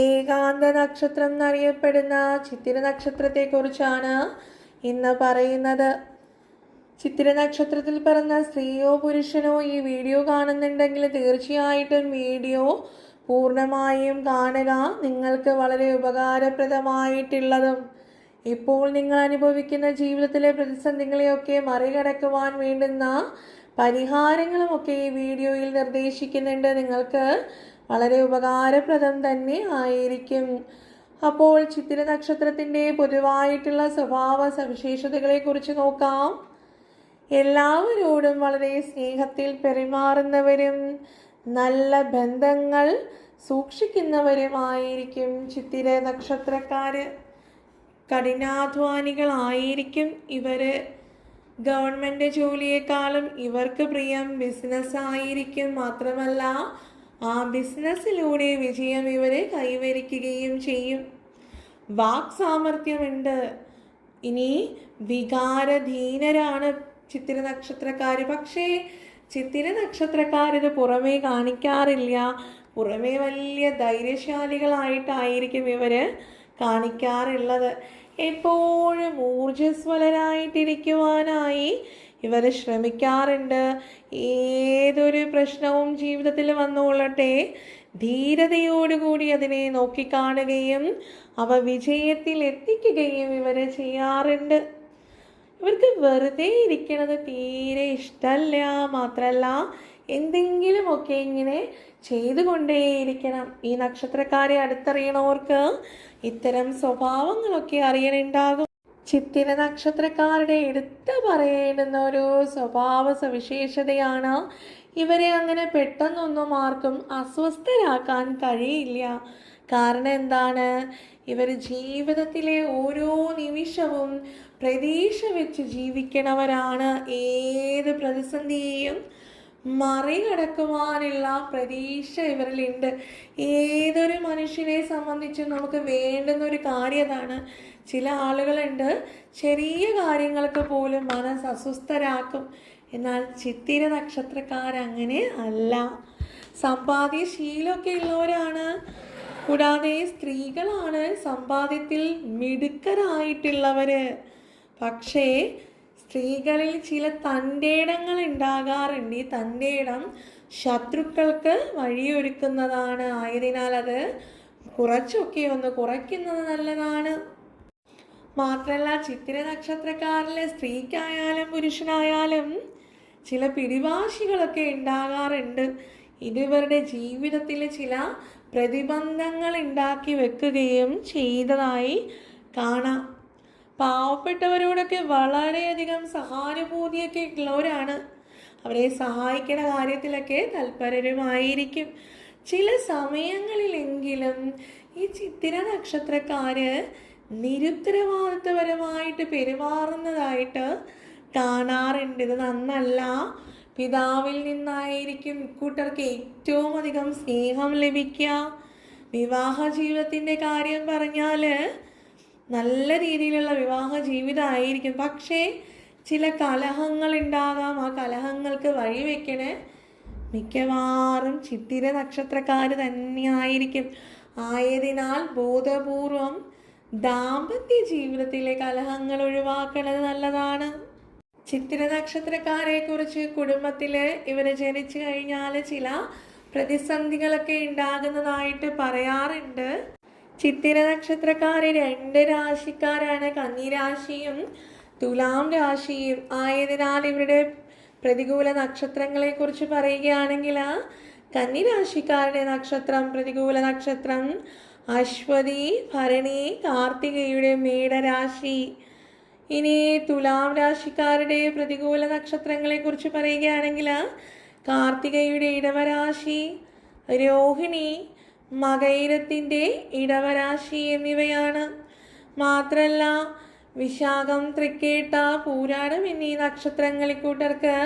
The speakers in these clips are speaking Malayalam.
ഏകാന്ത നക്ഷത്രം എന്നറിയപ്പെടുന്ന ചിത്തിര നക്ഷത്രത്തെക്കുറിച്ചാണ് ഇന്ന് പറയുന്നത്. ചിത്തിര നക്ഷത്രത്തിൽ പിറന്ന സ്ത്രീയോ പുരുഷനോ ഈ വീഡിയോ കാണുന്നുണ്ടെങ്കിൽ തീർച്ചയായിട്ടും വീഡിയോ പൂർണ്ണമായും കാണുക. നിങ്ങൾക്ക് വളരെ ഉപകാരപ്രദമായിട്ടുള്ളതും ഇപ്പോൾ നിങ്ങൾ അനുഭവിക്കുന്ന ജീവിതത്തിലെ പ്രതിസന്ധികളെയൊക്കെ മറികടക്കുവാൻ വേണ്ടുന്ന പരിഹാരങ്ങളുമൊക്കെ ഈ വീഡിയോയിൽ നിർദ്ദേശിക്കുന്നുണ്ട്. നിങ്ങൾക്ക് വളരെ ഉപകാരപ്രദം തന്നെ ആയിരിക്കും. അപ്പോൾ ചിത്തിര നക്ഷത്രത്തിൻ്റെ പൊതുവായിട്ടുള്ള സ്വഭാവ സവിശേഷതകളെ കുറിച്ച് നോക്കാം. എല്ലാവരോടും വളരെ സ്നേഹത്തിൽ പെരുമാറുന്നവരും നല്ല ബന്ധങ്ങൾ സൂക്ഷിക്കുന്നവരുമായിരിക്കും ചിത്തിര നക്ഷത്രക്കാര്. കഠിനാധ്വാനികളായിരിക്കും ഇവര്. ഗവൺമെൻറ് ജോലിയേക്കാളും ഇവർക്ക് പ്രിയം ബിസിനസ് ആയിരിക്കും. മാത്രമല്ല ആ ബിസിനസ്സിലൂടെ വിജയം ഇവർ കൈവരിക്കുകയും ചെയ്യും. വാക് സാമർഥ്യമുണ്ട്. ഇനി വികാരധീനരാണ് ചിത്തിര നക്ഷത്രക്കാർ. പക്ഷേ ചിത്തിര നക്ഷത്രക്കാരിത് പുറമേ കാണിക്കാറില്ല. പുറമേ വലിയ ധൈര്യശാലികളായിട്ടായിരിക്കും ഇവർ കാണിക്കാറുള്ളത്. എപ്പോഴും ഊർജ്ജസ്വലരായിട്ടിരിക്കുവാനായി ഇവർ ശ്രമിക്കാറുണ്ട്. ഏതൊരു പ്രശ്നവും ജീവിതത്തിൽ വന്നുകൊള്ളട്ടെ, ധീരതയോടുകൂടി അതിനെ നോക്കിക്കാണുകയും അവ വിജയത്തിൽ എത്തിക്കുകയും ഇവർ ചെയ്യാറുണ്ട്. ഇവർക്ക് വെറുതെ ഇരിക്കണത് തീരെ ഇഷ്ടമല്ല. മാത്രമല്ല എന്തെങ്കിലുമൊക്കെ ഇങ്ങനെ ചെയ്തുകൊണ്ടേയിരിക്കണം. ഈ നക്ഷത്രക്കാരെ അടുത്തറിയണവർക്ക് ഇത്തരം സ്വഭാവങ്ങളൊക്കെ അറിയാനുണ്ടാകും. ചിത്തിര നക്ഷത്രക്കാരുടെ എടുത്തു പറയേണ്ടുന്ന ഒരു സ്വഭാവ സവിശേഷതയാണ് ഇവരെ അങ്ങനെ പെട്ടെന്നൊന്നും ആർക്കും അസ്വസ്ഥരാക്കാൻ കഴിയില്ല. കാരണം എന്താണ്? ഇവർ ജീവിതത്തിലെ ഓരോ നിമിഷവും പ്രതീക്ഷ വെച്ച് ജീവിക്കണവരാണ്. ഏത് പ്രതിസന്ധിയെയും മറികടക്കുവാനുള്ള പ്രതീക്ഷ ഇവരിലുണ്ട്. ഏതൊരു മനുഷ്യനെ സംബന്ധിച്ചും നമുക്ക് വേണ്ടുന്ന ഒരു കാര്യതാണ്. ചില ആളുകളുണ്ട് ചെറിയ കാര്യങ്ങൾക്ക് പോലും മനസ്സ് അസ്വസ്ഥരാക്കും. എന്നാൽ ചിത്തിര നക്ഷത്രക്കാരങ്ങനെ അല്ല. സമ്പാദ്യശീലമൊക്കെ ഉള്ളവരാണ്. കൂടാതെ സ്ത്രീകളാണ് സമ്പാദ്യത്തിൽ മിടുക്കരായിട്ടുള്ളവര്. പക്ഷേ സ്ത്രീകളിൽ ചില തൻ്റെടങ്ങൾ ഉണ്ടാകാറുണ്ട്. ഈ തൻ്റെടം ശത്രുക്കൾക്ക് വഴിയൊരുക്കുന്നതാണ്. ആയതിനാൽ അത് കുറച്ചൊക്കെ ഒന്ന് കുറയ്ക്കുന്നത് നല്ലതാണ്. മാത്രമല്ല ചിത്തിര നക്ഷത്രക്കാരിലെ സ്ത്രീക്കായാലും പുരുഷനായാലും ചില പിടിവാശികളൊക്കെ ഉണ്ടാകാറുണ്ട്. ഇതിവരുടെ ജീവിതത്തിൽ ചില പ്രതിബന്ധങ്ങൾ ഉണ്ടാക്കി വെക്കുകയും ചെയ്തതായി കാണാം. പാവപ്പെട്ടവരോടൊക്കെ വളരെയധികം സഹാനുഭൂതിയൊക്കെ ഉള്ളവരാണ്. അവരെ സഹായിക്കുന്ന കാര്യത്തിലൊക്കെ തൽപരരുമായിരിക്കും. ചില സമയങ്ങളിലെങ്കിലും ഈ ചിത്തിര നക്ഷത്രക്കാര് നിരുത്തരവാദിത്വപരമായിട്ട് പെരുമാറുന്നതായിട്ട് കാണാറുണ്ട്. ഇത് നന്നല്ല. പിതാവിൽ നിന്നായിരിക്കും ഇക്കൂട്ടർക്ക് ഏറ്റവും അധികം സ്നേഹം ലഭിക്കുക. വിവാഹ ജീവിതത്തിൻ്റെ കാര്യം പറഞ്ഞാൽ നല്ല രീതിയിലുള്ള വിവാഹ ജീവിതമായിരിക്കും. പക്ഷേ ചില കലഹങ്ങൾ ഉണ്ടാകാം. ആ കലഹങ്ങൾക്ക് വഴിവെക്കണ മിക്കവാറും ചിത്തിര നക്ഷത്രക്കാർ തന്നെയായിരിക്കും. ആയതിനാൽ ബോധപൂർവം ദാമ്പത്യ ജീവിതത്തിലെ കലഹങ്ങൾ ഒഴിവാക്കുന്നത് നല്ലതാണ്. ചിത്തിര നക്ഷത്രക്കാരെ കുറിച്ച് കുടുംബത്തിൽ ഇവർ ജനിച്ചു കഴിഞ്ഞാൽ ചില പ്രതിസന്ധികളൊക്കെ ഉണ്ടാകുന്നതായിട്ട് പറയാറുണ്ട്. ചിത്തിര നക്ഷത്രക്കാരെ 2 രാശിക്കാരാണ്, കന്നിരാശിയും തുലാം രാശിയും. ആയതിനാൽ ഇവരുടെ പ്രതികൂല നക്ഷത്രങ്ങളെ കുറിച്ച് പറയുകയാണെങ്കിൽ കന്നിരാശിക്കാരുടെ നക്ഷത്രം പ്രതികൂല നക്ഷത്രം അശ്വതി, ഭരണി, കാർത്തികയുടെ മേടരാശി. ഇനി തുലാം രാശിക്കാരുടെ പ്രതികൂല നക്ഷത്രങ്ങളെ കുറിച്ച് പറയുകയാണെങ്കിൽ കാർത്തികയുടെ ഇടവരാശി, രോഹിണി, മകയിരത്തിൻ്റെ ഇടവരാശി എന്നിവയാണ്. മാത്രമല്ല വിശാഖം, തൃക്കേട്ട, പൂരാടം എന്നീ നക്ഷത്രങ്ങളിൽ കൂട്ടർക്ക്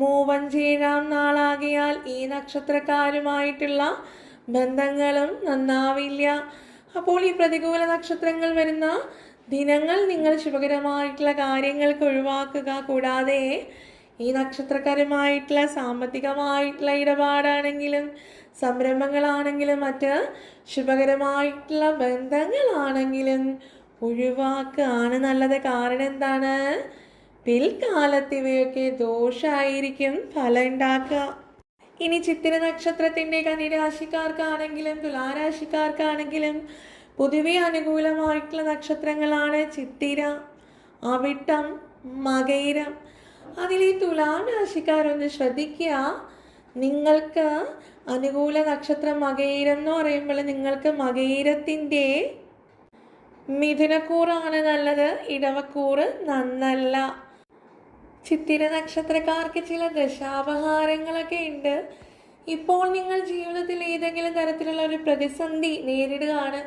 മൂവഞ്ചേഴാം നാളാകിയാൽ ഈ നക്ഷത്രക്കാരുമായിട്ടുള്ള ബന്ധങ്ങളും നന്നാവില്ല. അപ്പോൾ ഈ പ്രതികൂല നക്ഷത്രങ്ങൾ വരുന്ന ദിനങ്ങൾ നിങ്ങൾ ശുഭകരമായിട്ടുള്ള കാര്യങ്ങൾക്ക് ഒഴിവാക്കുക. കൂടാതെ ഈ നക്ഷത്രക്കാരുമായിട്ടുള്ള സാമ്പത്തികമായിട്ടുള്ള ഇടപാടാണെങ്കിലും സംരംഭങ്ങളാണെങ്കിലും മറ്റ് ശുഭകരമായിട്ടുള്ള ബന്ധങ്ങളാണെങ്കിലും ഒഴിവാക്കുകയാണ് നല്ലത്. കാരണം എന്താണ്? പിൽക്കാലത്ത് ഇവയൊക്കെ ദോഷമായിരിക്കും ഫലം ഉണ്ടാക്കുക. ഇനി ചിത്തിര നക്ഷത്രത്തിൻ്റെ കന്നിരാശിക്കാർക്കാണെങ്കിലും തുലാരാശിക്കാർക്കാണെങ്കിലും പൊതുവെ അനുകൂലമായിട്ടുള്ള നക്ഷത്രങ്ങളാണ് ചിത്തിര, അവിട്ടം, മകയിരം. അതിൽ ഈ തുലാം രാശിക്കാരൊന്ന് ശ്രദ്ധിക്കുക. നിങ്ങൾക്ക് അനുകൂല നക്ഷത്രം മകയിരം എന്ന് പറയുമ്പോൾ നിങ്ങൾക്ക് മകയിരത്തിൻ്റെ മിഥുനക്കൂറാണ് നല്ലത്, ഇടവക്കൂറ് നന്നല്ല. ചിത്തിര നക്ഷത്രക്കാർക്ക് ചില ദശാപഹാരങ്ങളൊക്കെ ഉണ്ട്. ഇപ്പോൾ നിങ്ങൾ ജീവിതത്തിൽ ഏതെങ്കിലും തരത്തിലുള്ള ഒരു പ്രതിസന്ധി നേരിടുകയാണ്.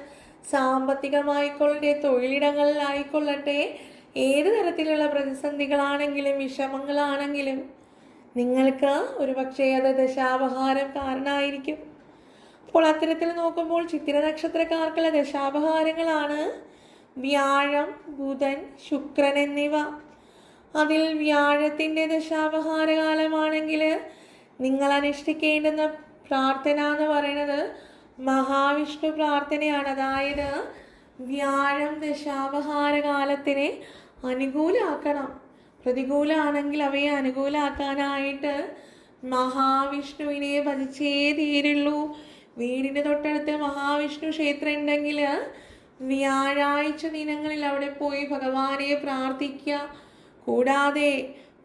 സാമ്പത്തികമായിക്കൊള്ളട്ടെ, തൊഴിലിടങ്ങളിലായിക്കൊള്ളട്ടെ, ഏത് തരത്തിലുള്ള പ്രതിസന്ധികളാണെങ്കിലും വിഷമങ്ങളാണെങ്കിലും നിങ്ങൾക്ക് ഒരുപക്ഷെ അത് ദശാപഹാരം കാരണമായിരിക്കും. അപ്പോൾ അത്തരത്തിൽ നോക്കുമ്പോൾ ചിത്തിര നക്ഷത്രക്കാർക്കുള്ള ദശാപഹാരങ്ങളാണ് വ്യാഴം, ബുധൻ, ശുക്രൻ എന്നിവ. അതിൽ വ്യാഴത്തിൻ്റെ ദശാപഹാരകാലമാണെങ്കിൽ നിങ്ങൾ അനുഷ്ഠിക്കേണ്ടുന്ന പ്രാർത്ഥന എന്ന് പറയുന്നത് മഹാവിഷ്ണു പ്രാർത്ഥനയാണ്. അതായത് വ്യാഴം ദശാപഹാരകാലത്തിനെ അനുകൂലമാക്കണം. പ്രതികൂലമാണെങ്കിൽ അവയെ അനുകൂലമാക്കാനായിട്ട് മഹാവിഷ്ണുവിനെ ഭജിച്ചേ തീരുള്ളൂ. വീടിന് തൊട്ടടുത്ത് മഹാവിഷ്ണു ക്ഷേത്രം ഉണ്ടെങ്കിൽ വ്യാഴാഴ്ച ദിനങ്ങളിൽ അവിടെ പോയി ഭഗവാനെ പ്രാർത്ഥിക്കുക. കൂടാതെ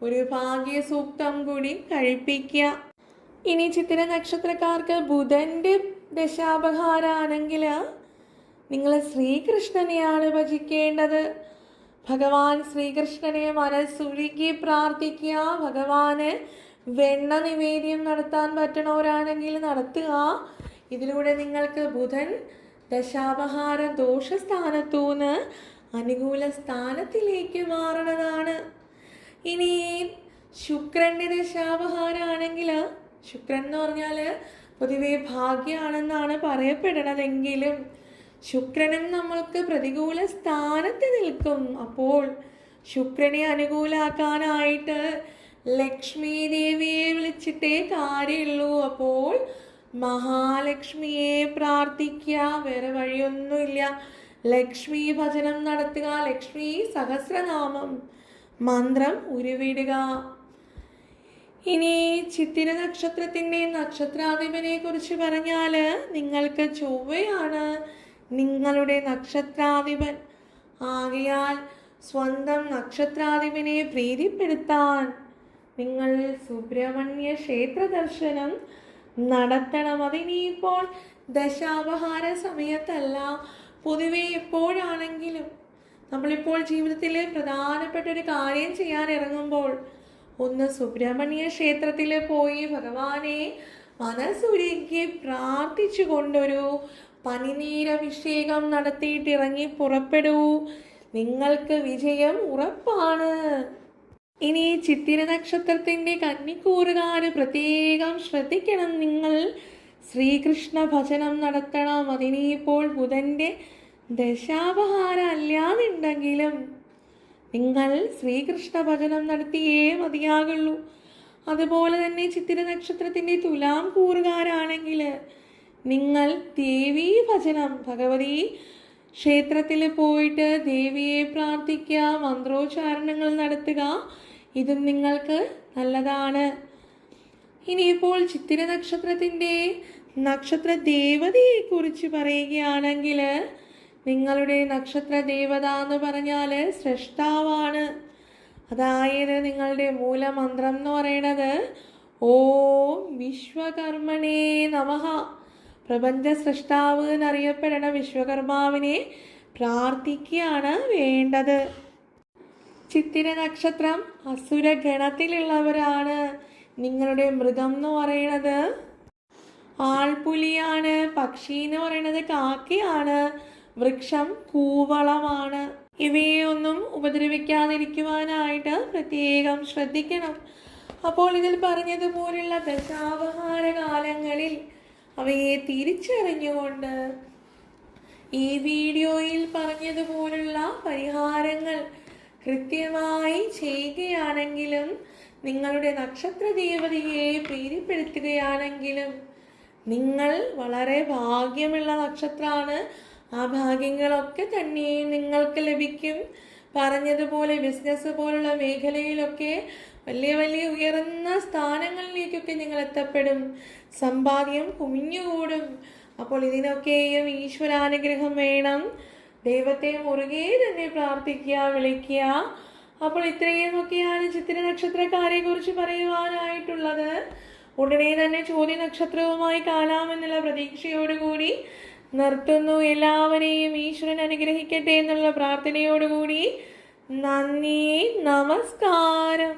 ഒരു ഭാഗ്യസൂക്തം കൂടി കഴിപ്പിക്കുക. ഇനി ചിത്തിര നക്ഷത്രക്കാർക്ക് ബുധൻ്റെ ദശാപഹാരമാണെങ്കിൽ നിങ്ങൾ ശ്രീകൃഷ്ണനെയാണ് ഭജിക്കേണ്ടത്. ഭഗവാൻ ശ്രീകൃഷ്ണനെ മനസ്സുരുക്കി പ്രാർത്ഥിക്കുക. ഭഗവാന് വെണ്ണ നിവേദ്യം നടത്താൻ പറ്റണവരാണെങ്കിൽ നടത്തുക. ഇതിലൂടെ നിങ്ങൾക്ക് ബുധൻ ദശാപഹാര ദോഷസ്ഥാനത്തുനിന്ന് അനുകൂല സ്ഥാനത്തിലേക്ക് മാറണതാണ്. ഇനി ശുക്രൻ്റെ ദശാപഹാരമാണെങ്കിൽ ശുക്രൻ എന്ന് പറഞ്ഞാൽ പൊതുവെ ഭാഗ്യമാണെന്നാണ് പറയപ്പെടുന്നതെങ്കിലും ശുക്രനും നമ്മൾക്ക് പ്രതികൂല സ്ഥാനത്ത് നിൽക്കും. അപ്പോൾ ശുക്രനെ അനുകൂലാക്കാനായിട്ട് ലക്ഷ്മി ദേവിയെ വിളിച്ചിട്ടേ കാര്യമുള്ളൂ. അപ്പോൾ മഹാലക്ഷ്മിയെ പ്രാർത്ഥിക്കുക, വേറെ വഴിയൊന്നുമില്ല. ലക്ഷ്മി ഭജനം നടത്തുക, ലക്ഷ്മി സഹസ്രനാമം മന്ത്രം ഉരുവിടുക. ഇനി ചിത്തിര നക്ഷത്രത്തിൻ്റെ നക്ഷത്രാധിപനെ കുറിച്ച് പറഞ്ഞാൽ നിങ്ങൾക്ക് ചൊവ്വയാണ് നിങ്ങളുടെ നക്ഷത്രാധിപൻ. ആകയാൽ സ്വന്തം നക്ഷത്രാധിപനെ പ്രീതിപ്പെടുത്താൻ നിങ്ങൾ സുബ്രഹ്മണ്യ ക്ഷേത്ര ദർശനം നടത്തണം. അതിനിപ്പോൾ ദശാപഹാര സമയത്തല്ല, പൊതുവെ എപ്പോഴാണെങ്കിലും നമ്മളിപ്പോൾ ജീവിതത്തിൽ പ്രധാനപ്പെട്ട ഒരു കാര്യം ചെയ്യാൻ ഇറങ്ങുമ്പോൾ ഒന്ന് സുബ്രഹ്മണ്യ ക്ഷേത്രത്തിൽ പോയി ഭഗവാനെ മനസ്സുരുക്കി പ്രാർത്ഥിച്ചു കൊണ്ടൊരു പനിനീരഭിഷേകം നടത്തിയിട്ട് ഇറങ്ങി പുറപ്പെടൂ. നിങ്ങൾക്ക് വിജയം ഉറപ്പാണ്. ഇനി ചിത്തിര നക്ഷത്രത്തിൻ്റെ കന്നിക്കൂറുകാർ പ്രത്യേകം ശ്രദ്ധിക്കണം. നിങ്ങൾ ശ്രീകൃഷ്ണ ഭജനം നടത്തണം. അതിനിപ്പോൾ ബുധൻ്റെ ദശാപഹാരം അല്ലാന്നുണ്ടെങ്കിലും നിങ്ങൾ ശ്രീകൃഷ്ണ ഭജനം നടത്തിയേ മതിയാകുള്ളൂ. അതുപോലെ തന്നെ ചിത്തിര നക്ഷത്രത്തിൻ്റെ തുലാം കൂറുകാരാണെങ്കിൽ നിങ്ങൾ ദേവീ ഭജനം, ഭഗവതി ക്ഷേത്രത്തിൽ പോയിട്ട് ദേവിയെ പ്രാർത്ഥിക്കുക, മന്ത്രോച്ചാരണങ്ങൾ നടത്തുക. ഇതും നിങ്ങൾക്ക് നല്ലതാണ്. ഇനിയിപ്പോൾ ചിത്തിര നക്ഷത്രത്തിൻ്റെ നക്ഷത്ര ദേവതയെക്കുറിച്ച് പറയുകയാണെങ്കിൽ നിങ്ങളുടെ നക്ഷത്ര ദേവത എന്ന് പറഞ്ഞാൽ സ്രഷ്ടാവാണ്. അതായത് നിങ്ങളുടെ മൂലമന്ത്രം എന്ന് പറയുന്നത് ഓം വിശ്വകർമ്മണേ നമഃ. പ്രപഞ്ച സൃഷ്ടാവ് എന്നറിയപ്പെടുന്ന വിശ്വകർമാവിനെ പ്രാർത്ഥിക്കുകയാണ് വേണ്ടത്. ചിത്തിര നക്ഷത്രം അസുരഗണത്തിലുള്ളവരാണ്. നിങ്ങളുടെ മൃഗം എന്ന് പറയുന്നത് ആൾപുലിയാണ്, പക്ഷി എന്ന് പറയുന്നത് കാക്കയാണ്, വൃക്ഷം കൂവളമാണ്. ഇവയെ ഒന്നും ഉപദ്രവിക്കാതിരിക്കുവാനായിട്ട് പ്രത്യേകം ശ്രദ്ധിക്കണം. അപ്പോൾ ഇതിൽ പറഞ്ഞതുപോലുള്ള ദശാവഹാര കാലങ്ങളിൽ അവയെ തിരിച്ചറിഞ്ഞുകൊണ്ട് ഈ വീഡിയോയിൽ പറഞ്ഞതുപോലുള്ള പരിഹാരങ്ങൾ കൃത്യമായി ചെയ്യുകയാണെങ്കിലും നിങ്ങളുടെ നക്ഷത്ര ദേവതയെ പ്രീതിപ്പെടുത്തുകയാണെങ്കിലും നിങ്ങൾ വളരെ ഭാഗ്യമുള്ള നക്ഷത്രമാണ്. ആ ഭാഗ്യങ്ങളൊക്കെ തന്നെ നിങ്ങൾക്ക് ലഭിക്കും. പറഞ്ഞതുപോലെ ബിസിനസ് പോലുള്ള മേഖലയിലൊക്കെ വലിയ വലിയ ഉയർന്ന സ്ഥാനങ്ങളിലേക്കൊക്കെ നിങ്ങൾ എത്തപ്പെടും. സമ്പാദ്യം കുമിഞ്ഞുകൂടും. അപ്പോൾ ഇതിനൊക്കെയും ഈശ്വരാനുഗ്രഹം വേണം. ദൈവത്തെ മുറുകെ തന്നെ പ്രാർത്ഥിക്കുക, വിളിക്കുക. അപ്പോൾ ഇത്രയുമൊക്കെയാണ് ചിത്തിര നക്ഷത്രക്കാരെ കുറിച്ച് പറയുവാനായിട്ടുള്ളത്. ഉടനെ തന്നെ ചോദ്യ നക്ഷത്രവുമായി കാണാമെന്നുള്ള പ്രതീക്ഷയോടുകൂടി നിർത്തുന്നു. എല്ലാവരെയും ഈശ്വരൻ അനുഗ്രഹിക്കട്ടെ എന്നുള്ള പ്രാർത്ഥനയോടുകൂടി നന്ദി, നമസ്കാരം.